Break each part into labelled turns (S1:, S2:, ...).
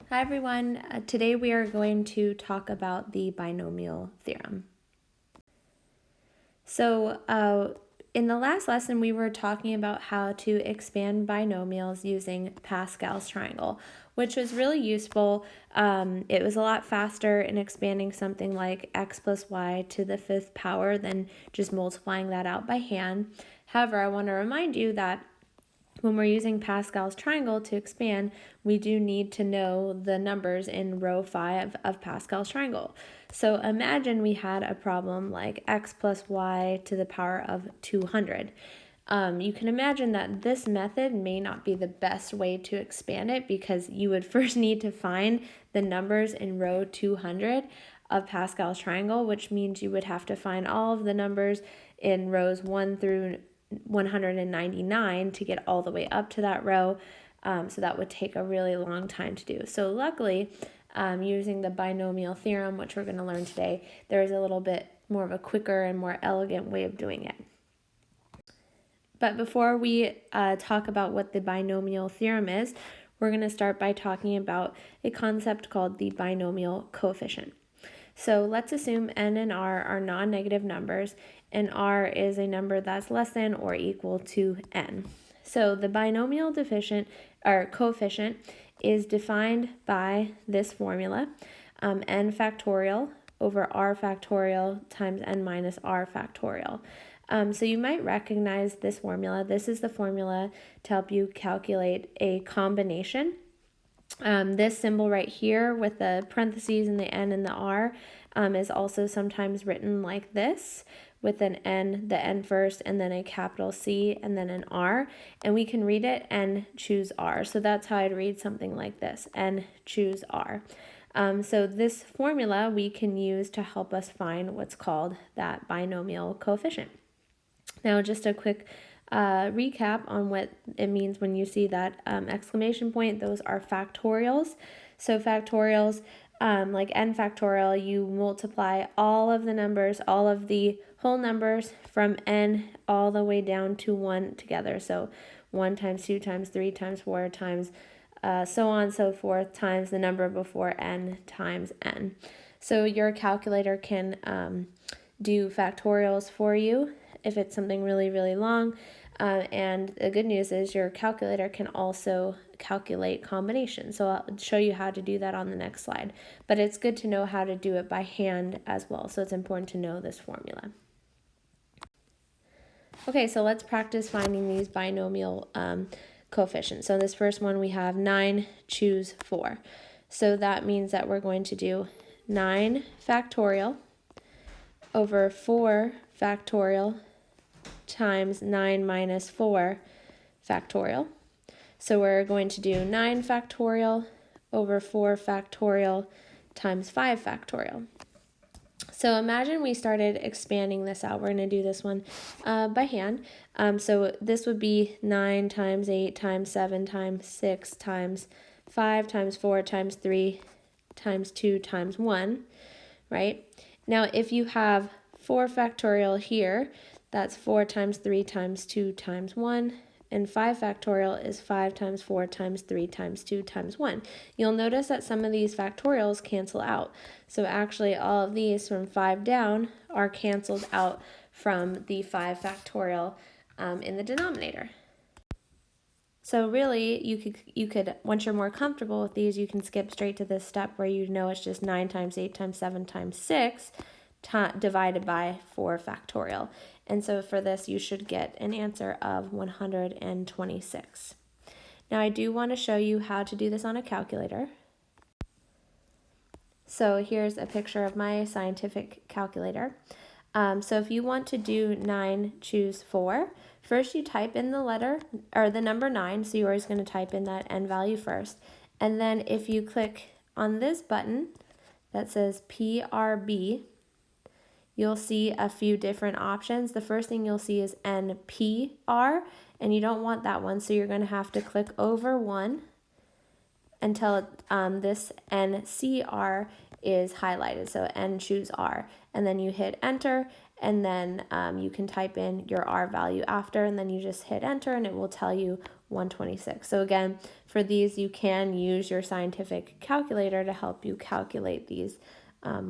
S1: Hi everyone, today we are going to talk about the binomial theorem. In the last lesson we were talking about how to expand binomials using Pascal's triangle, which was really useful. It was a lot faster in expanding something like x plus y to the fifth power than just multiplying that out by hand. However, I want to remind you that when we're using Pascal's triangle to expand, we do need to know the numbers in row 5 of Pascal's triangle. So imagine we had a problem like x plus y to the power of 200. You can imagine that this method may not be the best way to expand it because you would first need to find the numbers in row 200 of Pascal's triangle, which means you would have to find all of the numbers in rows 1 through 199 to get all the way up to that row. So that would take a really long time to do. So luckily, using the binomial theorem, which we're going to learn today, there is a little bit more of a quicker and more elegant way of doing it. But before we talk about what the binomial theorem is, we're going to start by talking about a concept called the binomial coefficient. So let's assume n and r are non-negative numbers, and r is a number that's less than or equal to n. So the binomial coefficient is defined by this formula, n factorial over r factorial times n minus r factorial. So you might recognize this formula. This is the formula to help you calculate a combination. This symbol right here with the parentheses and the n and the r is also sometimes written like this, with an n, the n first, and then a capital C, and then an r, and we can read it n choose r. So that's how I'd read something like this, n choose r. So this formula we can use to help us find what's called that binomial coefficient. Now just a quick recap on what it means when you see that exclamation point. Those are factorials. So factorials, like n factorial, you multiply all of the numbers, all of the whole numbers from n all the way down to 1 together. So 1 times 2 times 3 times 4 times so on and so forth times the number before n times n. So your calculator can do factorials for you if it's something really, really long. And the good news is your calculator can also calculate combinations. So I'll show you how to do that on the next slide. But it's good to know how to do it by hand as well. So it's important to know this formula. Okay, so let's practice finding these binomial coefficients. So this first one we have 9 choose 4. So that means that we're going to do 9 factorial over 4 factorial times 9 minus 4 factorial. So we're going to do 9 factorial over 4 factorial times 5 factorial. So imagine we started expanding this out. We're going to do this one by hand. So this would be 9 times 8 times 7 times 6 times 5 times 4 times 3 times 2 times 1, right? Now if you have 4 factorial here, that's 4 times 3 times 2 times 1, and 5 factorial is 5 times 4 times 3 times 2 times 1. You'll notice that some of these factorials cancel out. So actually all of these from 5 down are canceled out from the 5 factorial in the denominator. So really, you could once you're more comfortable with these, you can skip straight to this step where you know it's just 9 times 8 times 7 times 6 divided by 4 factorial. And so for this, you should get an answer of 126. Now I do want to show you how to do this on a calculator. So here's a picture of my scientific calculator. So if you want to do 9 choose 4, first you type in the letter or the number 9, so you're always going to type in that n value first. And then if you click on this button that says PRB, you'll see a few different options. The first thing you'll see is NPR, and you don't want that one, so you're going to have to click over one until this NCR is highlighted, so N choose R, and then you hit enter, and then you can type in your R value after, and then you just hit enter, and it will tell you 126. So again, for these, you can use your scientific calculator to help you calculate these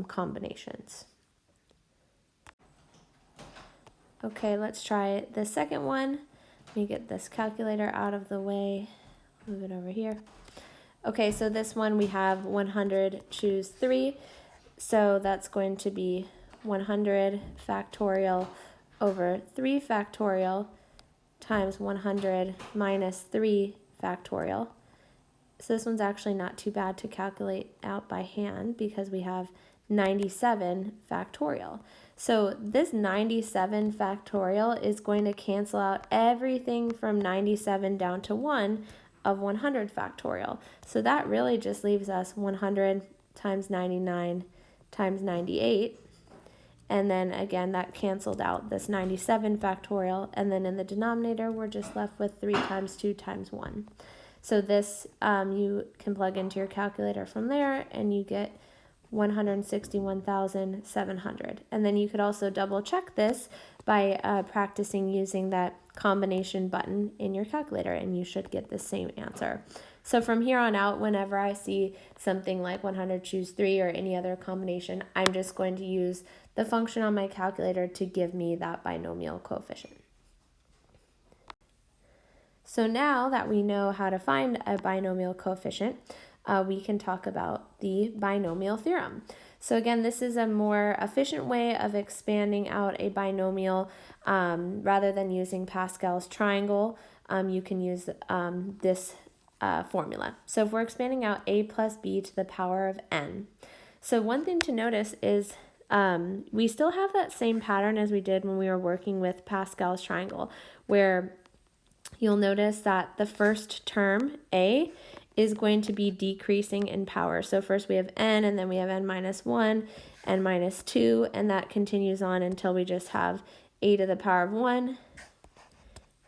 S1: combinations. Okay, let's try the second one. Let me get this calculator out of the way, move it over here. Okay, so this one we have 100, choose 3. So that's going to be 100 factorial over 3 factorial times 100 minus 3 factorial. So this one's actually not too bad to calculate out by hand because we have 97 factorial. So this 97 factorial is going to cancel out everything from 97 down to 1 of 100 factorial. So that really just leaves us 100 times 99 times 98. And then again, that canceled out this 97 factorial. And then in the denominator, we're just left with 3 times 2 times 1. So this you can plug into your calculator from there and you get 161,700. And then you could also double check this by practicing using that combination button in your calculator and you should get the same answer. So from here on out, whenever I see something like 100 choose 3 or any other combination, I'm just going to use the function on my calculator to give me that binomial coefficient. So now that we know how to find a binomial coefficient, we can talk about the binomial theorem. So again, this is a more efficient way of expanding out a binomial rather than using Pascal's triangle. You can use this formula. So if we're expanding out a plus b to the power of n. So one thing to notice is we still have that same pattern as we did when we were working with Pascal's triangle, where you'll notice that the first term, a, is going to be decreasing in power. So first we have n, and then we have n minus 1, n minus 2, and that continues on until we just have a to the power of 1.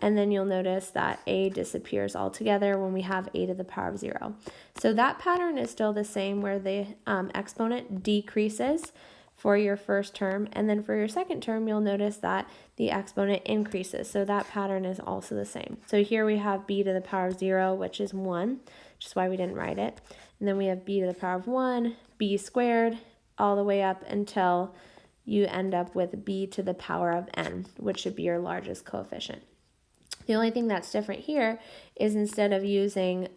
S1: And then you'll notice that a disappears altogether when we have a to the power of 0. So that pattern is still the same, where the exponent decreases for your first term, and then for your second term you'll notice that the exponent increases. So that pattern is also the same. So here we have b to the power of 0, which is 1, which is why we didn't write it. And then we have b to the power of 1, b squared, all the way up until you end up with b to the power of n, which should be your largest coefficient. The only thing that's different here is instead of using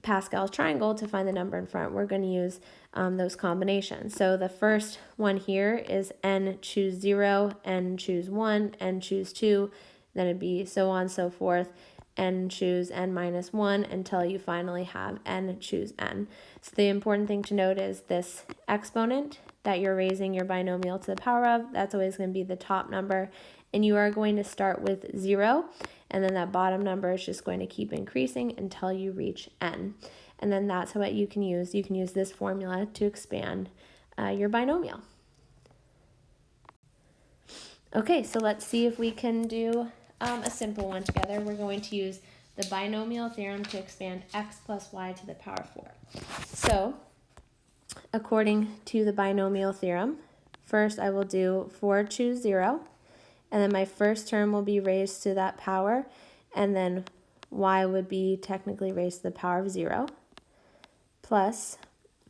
S1: Pascal's triangle to find the number in front, we're going to use those combinations. So the first one here is n choose 0, n choose 1, n choose 2, then it'd be so on and so forth, n choose n minus 1 until you finally have n choose n. So the important thing to note is this exponent that you're raising your binomial to the power of, that's always going to be the top number, and you are going to start with 0, and then that bottom number is just going to keep increasing until you reach n. And then that's what you can use. You can use this formula to expand your binomial. Okay, so let's see if we can do a simple one together. We're going to use the binomial theorem to expand x plus y to the power 4. So, according to the binomial theorem, first I will do 4 choose 0, and then my first term will be raised to that power, and then y would be technically raised to the power of 0, plus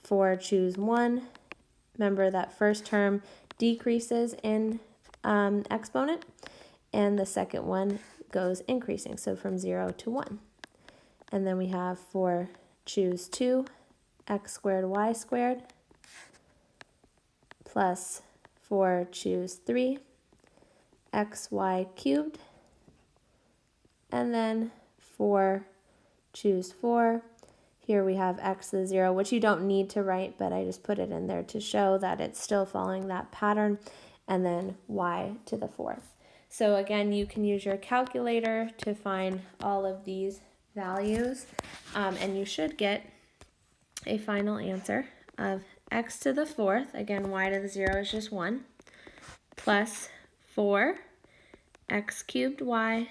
S1: 4 choose 1. Remember that first term decreases in exponent, and the second one goes increasing, so from 0 to 1. And then we have 4 choose 2, x squared y squared, plus 4 choose 3, xy cubed, and then 4 choose 4. Here we have x to the 0, which you don't need to write, but I just put it in there to show that it's still following that pattern, and then y to the 4th. So again, you can use your calculator to find all of these values, and you should get a final answer of x to the 4th, again y to the 0 is just 1, plus 4 x cubed y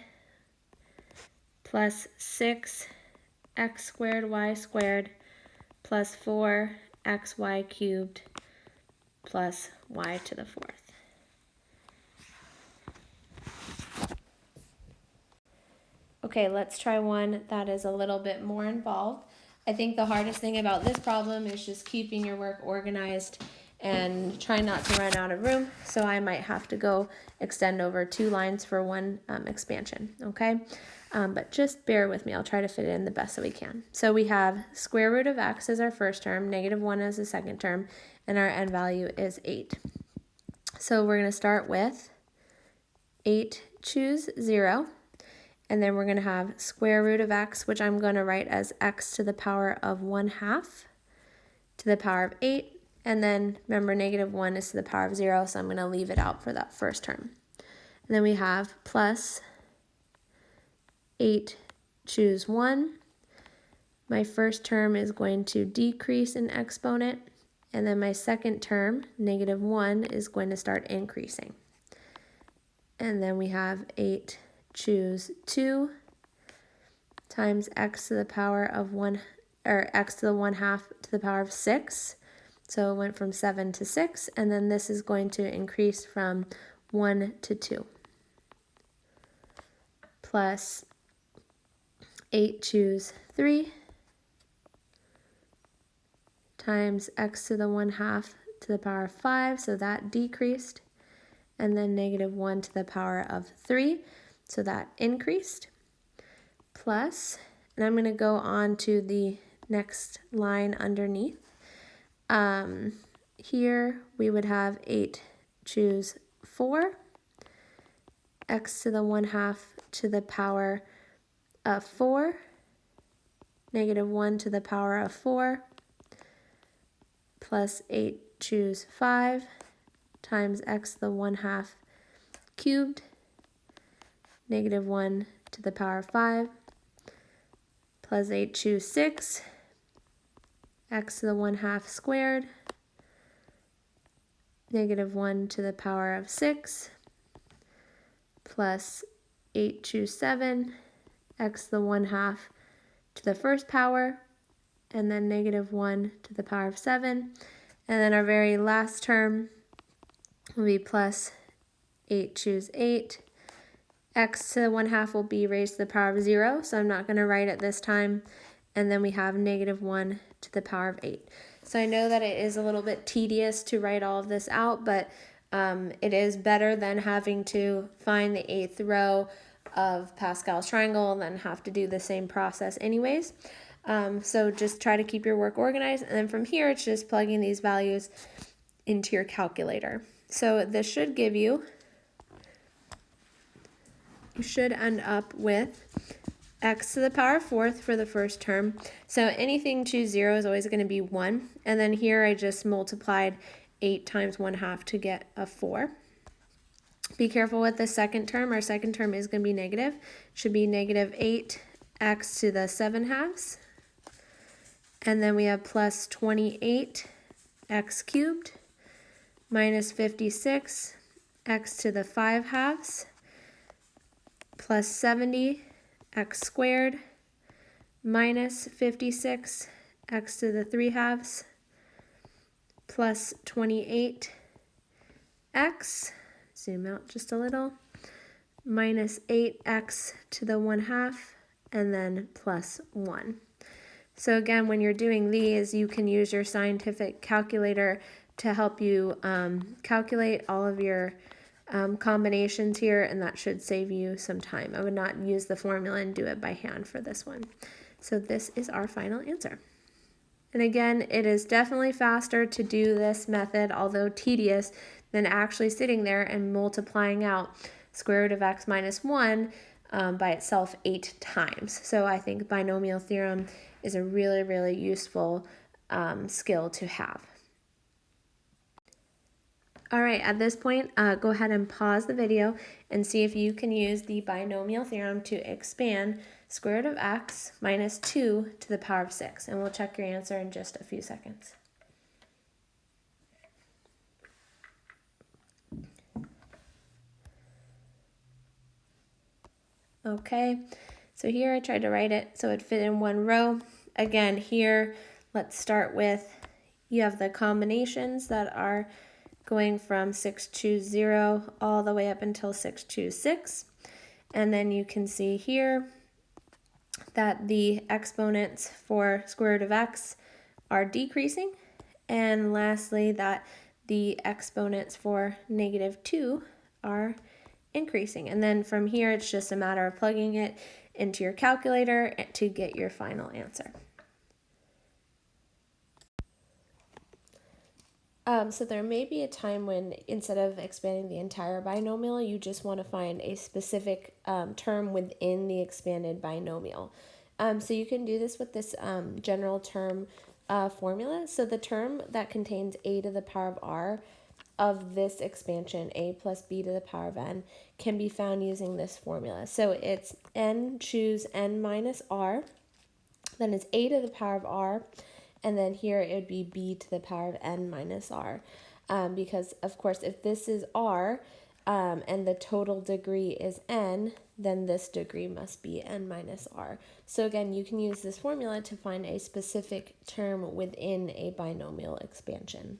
S1: plus 6 x squared y squared plus 4 xy cubed plus y to the 4th. Okay, let's try one that is a little bit more involved. I think the hardest thing about this problem is just keeping your work organized and try not to run out of room. So I might have to go extend over 2 lines for one expansion, okay? But just bear with me. I'll try to fit it in the best that we can. So we have square root of x as our first term, -1 as the second term, and our end value is 8. So we're going to start with 8, choose 0. And then we're going to have square root of x, which I'm going to write as x to the power of 1/2 to the power of 8. And then remember, -1 is to the power of 0, so I'm going to leave it out for that first term. And then we have plus 8, choose 1. My first term is going to decrease in exponent. And then my second term, -1, is going to start increasing. And then we have 8, choose 2 times x to the power of 1, or x to the 1/2 to the power of 6. So it went from 7 to 6, and then this is going to increase from 1 to 2. Plus 8, choose 3 times x to the 1/2 to the power of 5, so that decreased, and then -1 to the power of 3, so that increased, plus, and I'm going to go on to the next line underneath. Here we would have 8, choose 4, x to the 1/2 to the power of 4, -1 to the power of 4, plus 8, choose 5, times x to the 1/2 cubed, -1 to the power of 5, plus 8, choose 6, x to the 1/2 squared, -1 to the power of 6, plus 8, choose 7, x to the 1/2 to the first power, and then -1 to the power of 7. And then our very last term will be plus 8, choose 8. X to the 1/2 will be raised to the power of 0, so I'm not going to write it this time. And then we have -1 to the power of 8. So I know that it is a little bit tedious to write all of this out, but it is better than having to find the 8th row of Pascal's triangle and then have to do the same process anyways. So just try to keep your work organized, and then from here it's just plugging these values into your calculator. So this should give you should end up with x to the power of 4th for the first term. So anything choose 0 is always going to be 1. And then here I just multiplied 8 times 1/2 to get a 4. Be careful with the second term. Our second term is going to be negative. It should be -8 x to the 7/2. And then we have plus 28 x cubed minus 56 x to the 5/2 plus 70 x squared minus 56 x to the 3/2 plus 28 x, zoom out just a little, minus 8x to the 1/2, and then plus 1. So again, when you're doing these, you can use your scientific calculator to help you calculate all of your combinations here, and that should save you some time. I would not use the formula and do it by hand for this one. So this is our final answer. And again, it is definitely faster to do this method, although tedious, than actually sitting there and multiplying out square root of x minus 1 by itself 8 times. So I think binomial theorem is a really, really useful skill to have. All right, at this point, go ahead and pause the video and see if you can use the binomial theorem to expand square root of x minus 2 to the power of 6. And we'll check your answer in just a few seconds. Okay, so here I tried to write it so it fit in one row. Again, here, let's start with, you have the combinations that are going from 6 choose 0 all the way up until 6 choose 6. And then you can see here that the exponents for square root of x are decreasing, and lastly that the exponents for -2 are increasing. And then from here it's just a matter of plugging it into your calculator to get your final answer. So there may be a time when instead of expanding the entire binomial, you just want to find a specific term within the expanded binomial. So you can do this with this general term formula. So the term that contains a to the power of r of this expansion, a plus b to the power of n, can be found using this formula. So it's n choose n minus r, then it's a to the power of r, and then here it would be b to the power of n minus r. Because, of course, if this is r and the total degree is n, then this degree must be n minus r. So again, you can use this formula to find a specific term within a binomial expansion.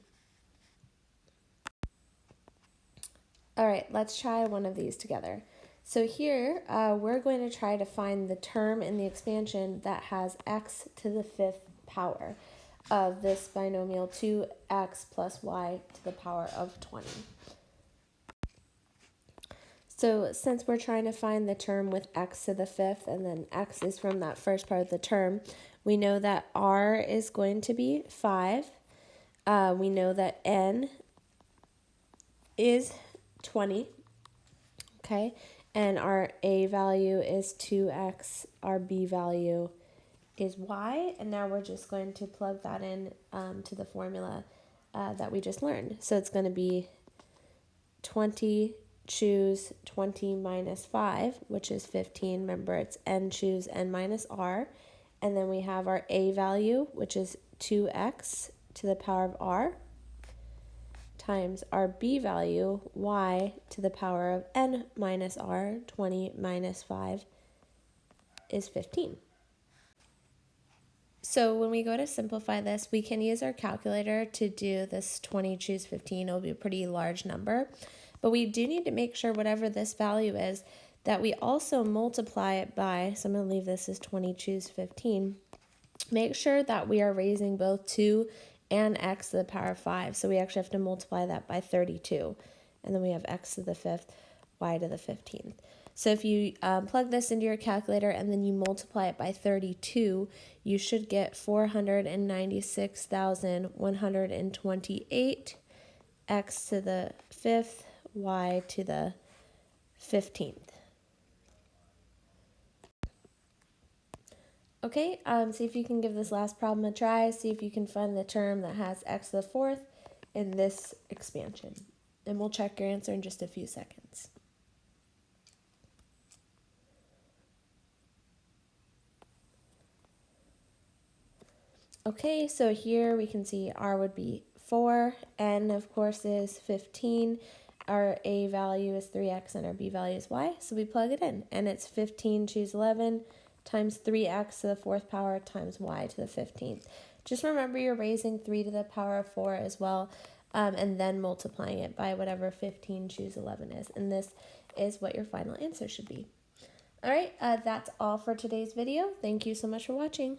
S1: All right, let's try one of these together. So here, we're going to try to find the term in the expansion that has x to the 5th power of this binomial 2x plus y to the power of 20. So since we're trying to find the term with x to the 5th, and then x is from that first part of the term, we know that r is going to be 5. We know that n is 20. Okay, and our a value is 2x, our b value is y, and now we're just going to plug that in to the formula that we just learned. So it's going to be 20 choose 20 minus 5, which is 15. Remember, it's n choose n minus r, and then we have our a value, which is 2x to the power of r, times our b value, y to the power of n minus r, 20 minus 5 is 15. So when we go to simplify this, we can use our calculator to do this 20 choose 15. It'll be a pretty large number. But we do need to make sure whatever this value is, that we also multiply it by, so I'm going to leave this as 20 choose 15. Make sure that we are raising both 2 and x to the power of 5. So we actually have to multiply that by 32. And then we have x to the 5th, y to the 15th. So if you plug this into your calculator and then you multiply it by 32, you should get 496,128 x to the 5th, y to the 15th. Okay, see if you can give this last problem a try. See if you can find the term that has x to the 4th in this expansion. And we'll check your answer in just a few seconds. Okay, so here we can see r would be 4, n of course is 15, our a value is 3x, and our b value is y, so we plug it in, and it's 15 choose 11 times 3x to the 4th power times y to the 15th. Just remember you're raising 3 to the power of 4 as well, and then multiplying it by whatever 15 choose 11 is, and this is what your final answer should be. All right, that's all for today's video. Thank you so much for watching.